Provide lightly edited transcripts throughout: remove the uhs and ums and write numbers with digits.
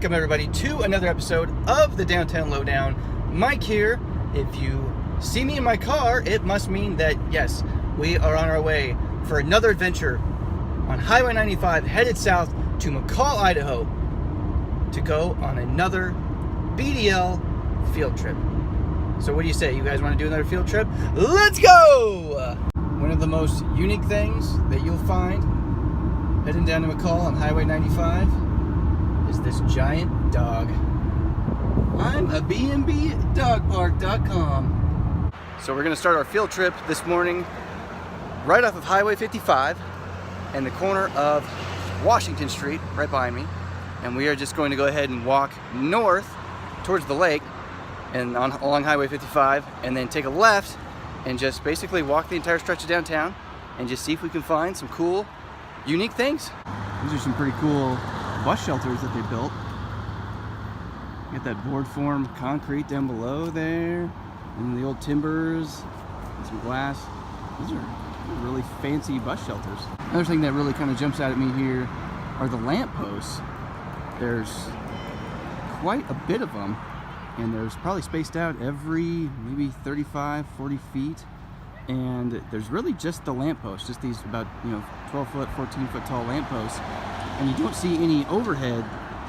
Welcome everybody to another episode of the Downtown Lowdown. Mike here. If you see me in my car, it must mean that yes, we are on our way for another adventure on Highway 95 headed south to McCall, Idaho to go on another BDL field trip. So what do you say? You guys want to do another field trip? Let's go! One of the most unique things that you'll find heading down to McCall on Highway 95 is this giant dog. I'm a bnbdogpark.com. So we're going to start our field trip this morning right off of Highway 55 and the corner of Washington Street right behind me. And we are just going to go ahead and walk north towards the lake and along Highway 55 and then take a left and just basically walk the entire stretch of downtown and just see if we can find some cool, unique things. These are some pretty cool bus shelters that they built. Got that board form concrete down below there, and the old timbers, and some glass. These are really fancy bus shelters. Another thing that really kind of jumps out at me here are the lamp posts. There's quite a bit of them, and there's probably spaced out every maybe 35, 40 feet. And there's really just the lamp posts, just these about 12 foot, 14 foot tall lamp posts. And you don't see any overhead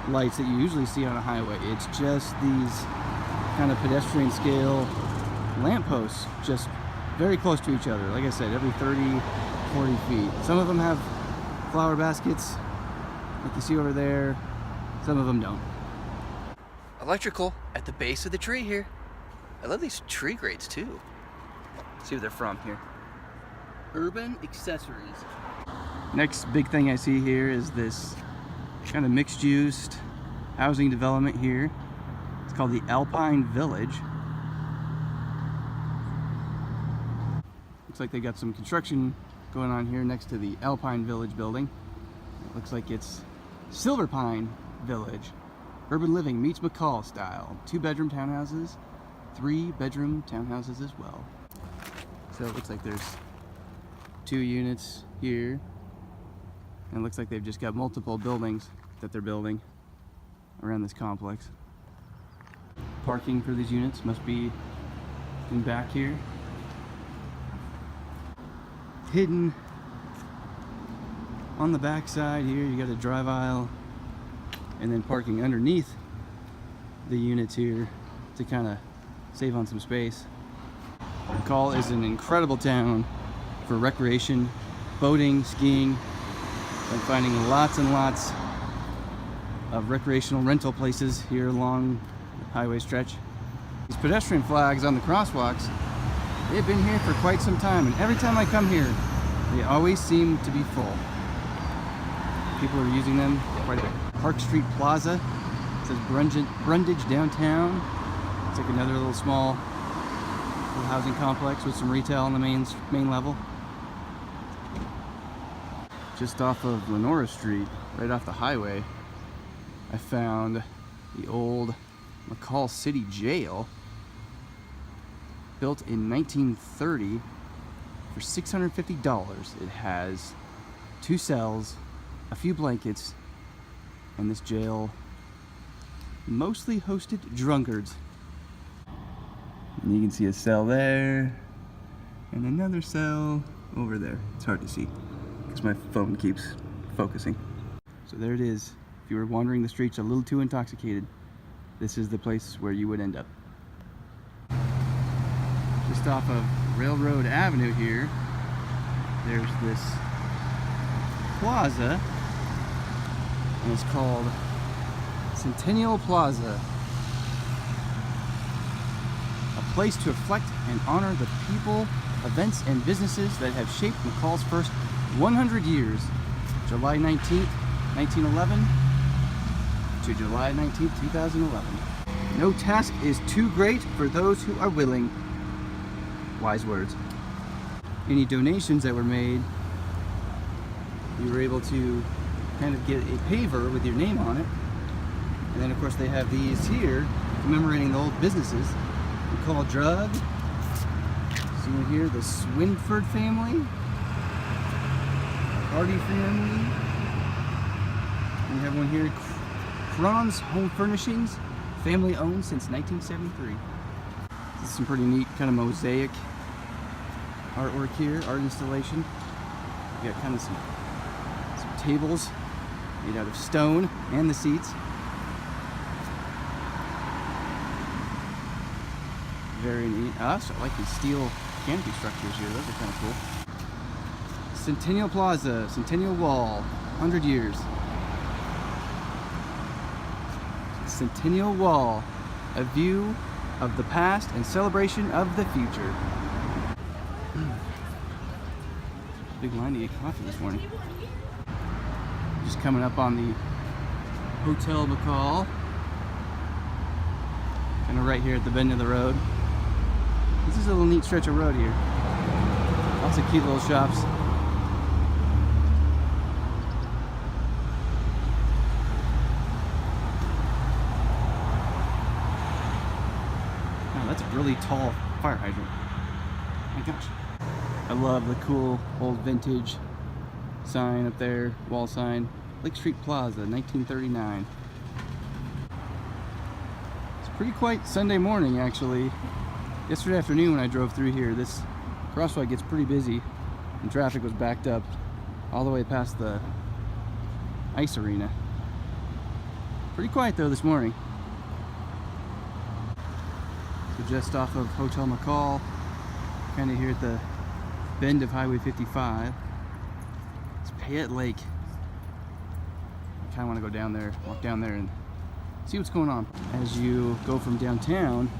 lights that you usually see on a highway. It's just these kind of pedestrian scale lamp posts, just very close to each other. Like I said, every 30, 40 feet. Some of them have flower baskets, like you see over there. Some of them don't. Electrical at the base of the tree here. I love these tree grates too. Let's see where they're from here. Urban Accessories. Next big thing I see here is this kind of mixed-use housing development here. It's called the Alpine Village. Looks like they got some construction going on here next to the Alpine Village building. It looks like it's Silver Pine Village. Urban living meets McCall style. 2-bedroom townhouses, 3-bedroom townhouses as well. So it looks like there's 2 units here. And it looks like they've just got multiple buildings that they're building around this complex. Parking for these units must be in back here. Hidden on the back side here, you got a drive aisle, and then parking underneath the units here to kind of save on some space. McCall is an incredible town for recreation, boating, skiing. I'm finding lots and lots of recreational rental places here along the highway stretch. These pedestrian flags on the crosswalks, they've been here for quite some time, and every time I come here, they always seem to be full. People are using them quite a bit. Park Street Plaza, it says Brundage downtown. It's like another little small housing complex with some retail on the main level. Just off of Lenora Street, right off the highway, I found the old McCall City Jail, built in 1930 for $650. It has 2 cells, a few blankets, and this jail mostly hosted drunkards. And you can see a cell there, and another cell over there. It's hard to see because my phone keeps focusing. So there it is. If you were wandering the streets a little too intoxicated, this is the place where you would end up. Just off of Railroad Avenue here, there's this plaza, and it's called Centennial Plaza. A place to reflect and honor the people, events, and businesses that have shaped McCall's first 100 years, July 19th, 1911 to July 19th, 2011. No task is too great for those who are willing. Wise words. Any donations that were made, you were able to kind of get a paver with your name on it. And then of course they have these here commemorating the old businesses. McCall Drug. See here, the Swinford family. Hardy family. We have one here, Franz Home Furnishings, family owned since 1973. This is some pretty neat kind of mosaic artwork here, art installation. You got kind of some tables made out of stone and the seats. Very neat. I also like these steel canopy structures here. Those are kind of cool. Centennial Plaza, Centennial Wall, 100 years. Centennial Wall, a view of the past and celebration of the future. Big line to get coffee this morning. Just coming up on the Hotel McCall. Kind of right here at the bend of the road. This is a little neat stretch of road here. Lots of cute little shops. Wow, that's a really tall fire hydrant. Oh my gosh. I love the cool old vintage sign up there, wall sign. Lake Street Plaza, 1939. It's a pretty quiet Sunday morning actually. Yesterday afternoon when I drove through here, this crosswalk gets pretty busy and traffic was backed up all the way past the ice arena. Pretty quiet though this morning. So just off of Hotel McCall, kind of here at the bend of Highway 55. It's Payette Lake. I kind of want to go down there, walk down there and see what's going on. As you go from downtown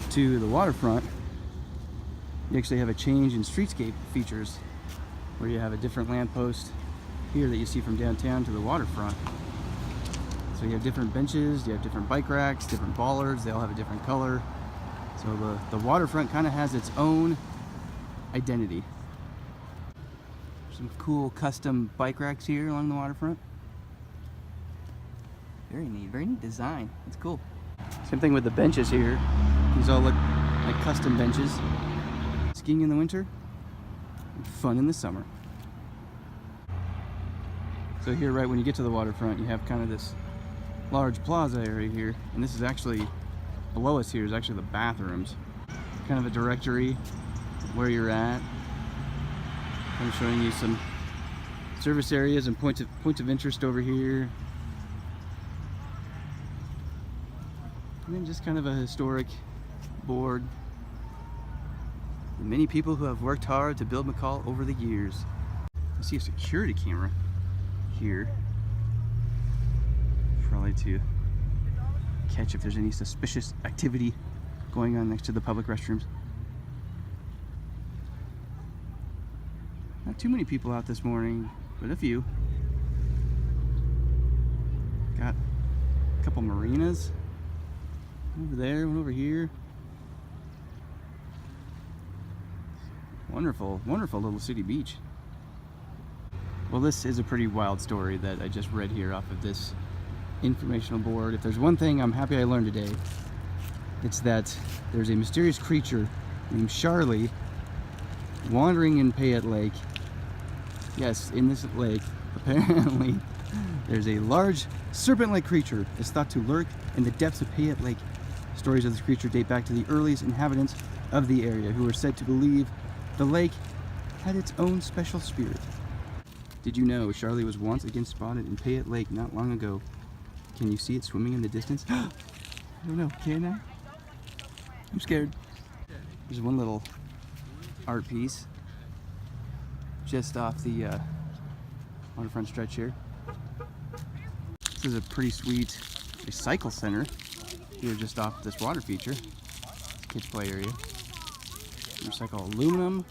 to the waterfront, you actually have a change in streetscape features where you have a different lamppost here that you see from downtown to the waterfront. So you have different benches, you have different bike racks, different bollards, they all have a different color. So the waterfront kind of has its own identity. Some cool custom bike racks here along the waterfront. Very neat design. It's cool. Same thing with the benches here. These all look like custom benches. Skiing in the winter, and fun in the summer. So here, right when you get to the waterfront, you have kind of this large plaza area here, and this is actually, below us here is actually the bathrooms. Kind of a directory where you're at. I'm showing you some service areas and points of interest over here. And then just kind of a historic board. The many people who have worked hard to build McCall over the years. I see a security camera here. Probably to catch if there's any suspicious activity going on next to the public restrooms. Not too many people out this morning, but a few. Got a couple marinas. Over there, one over here. Wonderful, wonderful little city beach. Well, this is a pretty wild story that I just read here off of this informational board. If there's one thing I'm happy I learned today, it's that there's a mysterious creature named Charlie wandering in Payette Lake. Yes, in this lake, apparently, there's a large serpent-like creature that's thought to lurk in the depths of Payette Lake. Stories of this creature date back to the earliest inhabitants of the area, who were said to believe the lake had its own special spirit. Did you know Charlie was once again spotted in Payette Lake not long ago? Can you see it swimming in the distance? I don't know, can I? I'm scared. There's one little art piece just off the waterfront stretch here. This is a pretty sweet recycle center here just off this water feature. Kids play area. Recycle aluminum,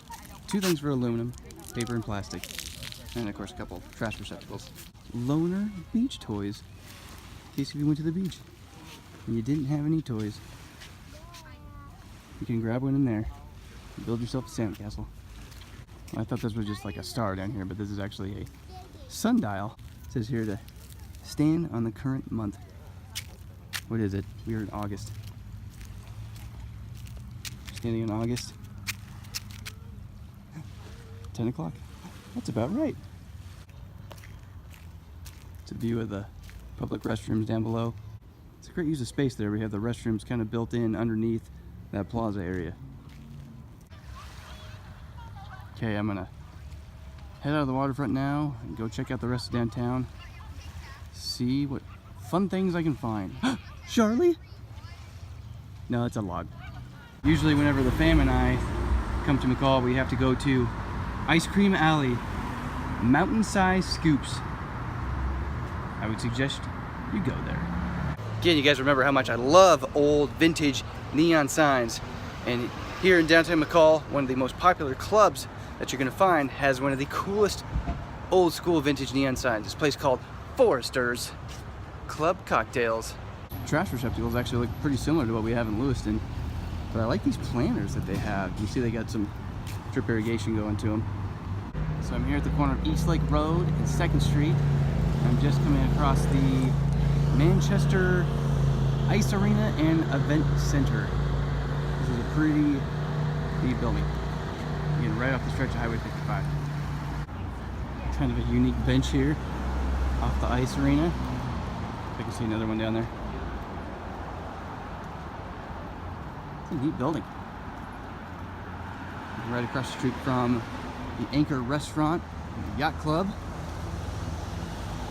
two things for aluminum, paper and plastic, and of course a couple trash receptacles. Loner beach toys, in case if you went to the beach and you didn't have any toys, you can grab one in there and build yourself a sandcastle. I thought this was just like a star down here, but this is actually a sundial. It says here to stand on the current month. What is it? We are in August. Standing in August. 10 o'clock. That's about right. It's a view of the Public restrooms down below. It's a great use of space there. We have the restrooms kind of built in underneath that plaza area. Okay, I'm gonna head out of the waterfront now and go check out the rest of downtown. See what fun things I can find. Charlie? No, it's a log. Usually whenever the fam and I come to McCall, we have to go to Ice Cream Alley, mountain-sized scoops. I would suggest you go there. Again, you guys remember how much I love old vintage neon signs. And here in downtown McCall, one of the most popular clubs that you're gonna find has one of the coolest old school vintage neon signs. This place called Forrester's Club Cocktails. Trash receptacles actually look pretty similar to what we have in Lewiston, but I like these planters that they have. You see they got some drip irrigation going to them. So I'm here at the corner of East Lake Road and 2nd Street. I'm just coming across the Manchester Ice Arena and Event Center. This is a pretty neat building. Again, right off the stretch of Highway 55. Kind of a unique bench here off the ice arena. I can see another one down there. It's a neat building. Right across the street from the Anchor Restaurant and the Yacht Club.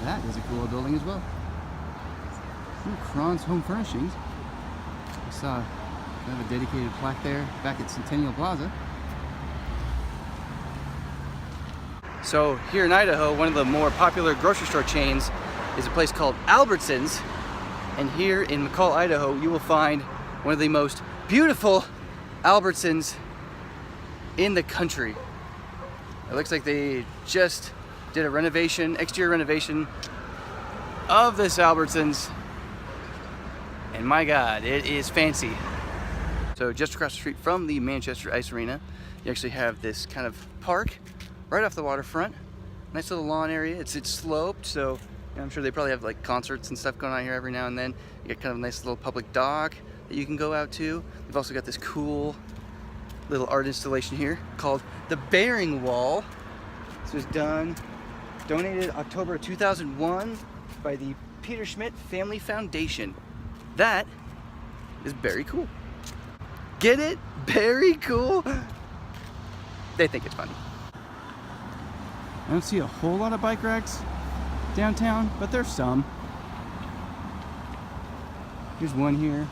That is a cool building as well. Cron's Home Furnishings. I saw they have a dedicated plaque there back at Centennial Plaza. So here in Idaho, one of the more popular grocery store chains is a place called Albertsons. And here in McCall, Idaho, you will find one of the most beautiful Albertsons in the country. It looks like they just did a renovation, exterior renovation of this Albertsons. And my God, it is fancy. So just across the street from the Manchester Ice Arena, you actually have this kind of park right off the waterfront. Nice little lawn area. It's sloped, so I'm sure they probably have like concerts and stuff going on here every now and then. You get kind of a nice little public dock that you can go out to. They've also got this cool little art installation here called the Bearing Wall. This was donated October 2001 by the Peter Schmidt Family Foundation. That is very cool. Get it? Very cool? They think it's funny. I don't see a whole lot of bike racks downtown, but there's some. Here's one here,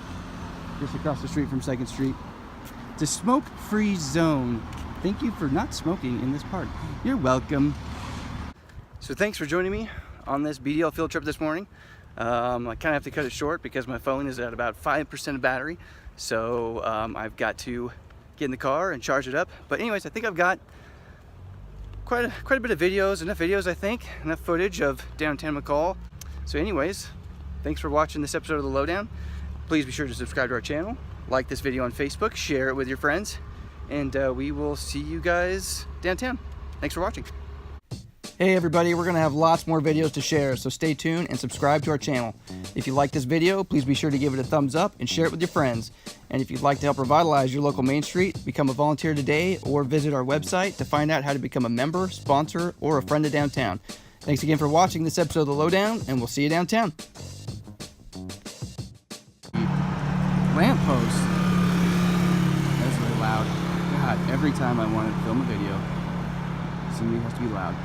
just across the street from 2nd Street. It's a smoke-free zone. Thank you for not smoking in this park. You're welcome. So thanks for joining me on this BDL field trip this morning. I kind of have to cut it short because my phone is at about 5% of battery. So I've got to get in the car and charge it up. But anyways, I think I've got quite a bit of videos, enough videos I think, enough footage of downtown McCall. So anyways, thanks for watching this episode of The Lowdown. Please be sure to subscribe to our channel, like this video on Facebook, share it with your friends, and we will see you guys downtown. Thanks for watching. Hey everybody, we're gonna have lots more videos to share, so stay tuned and subscribe to our channel. If you like this video, please be sure to give it a thumbs up and share it with your friends. And if you'd like to help revitalize your local Main Street, become a volunteer today or visit our website to find out how to become a member, sponsor, or a friend of downtown. Thanks again for watching this episode of The Lowdown, and we'll see you downtown. Lamppost. That's really loud. God, every time I want to film a video, somebody has to be loud.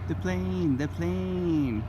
The plane, the plane.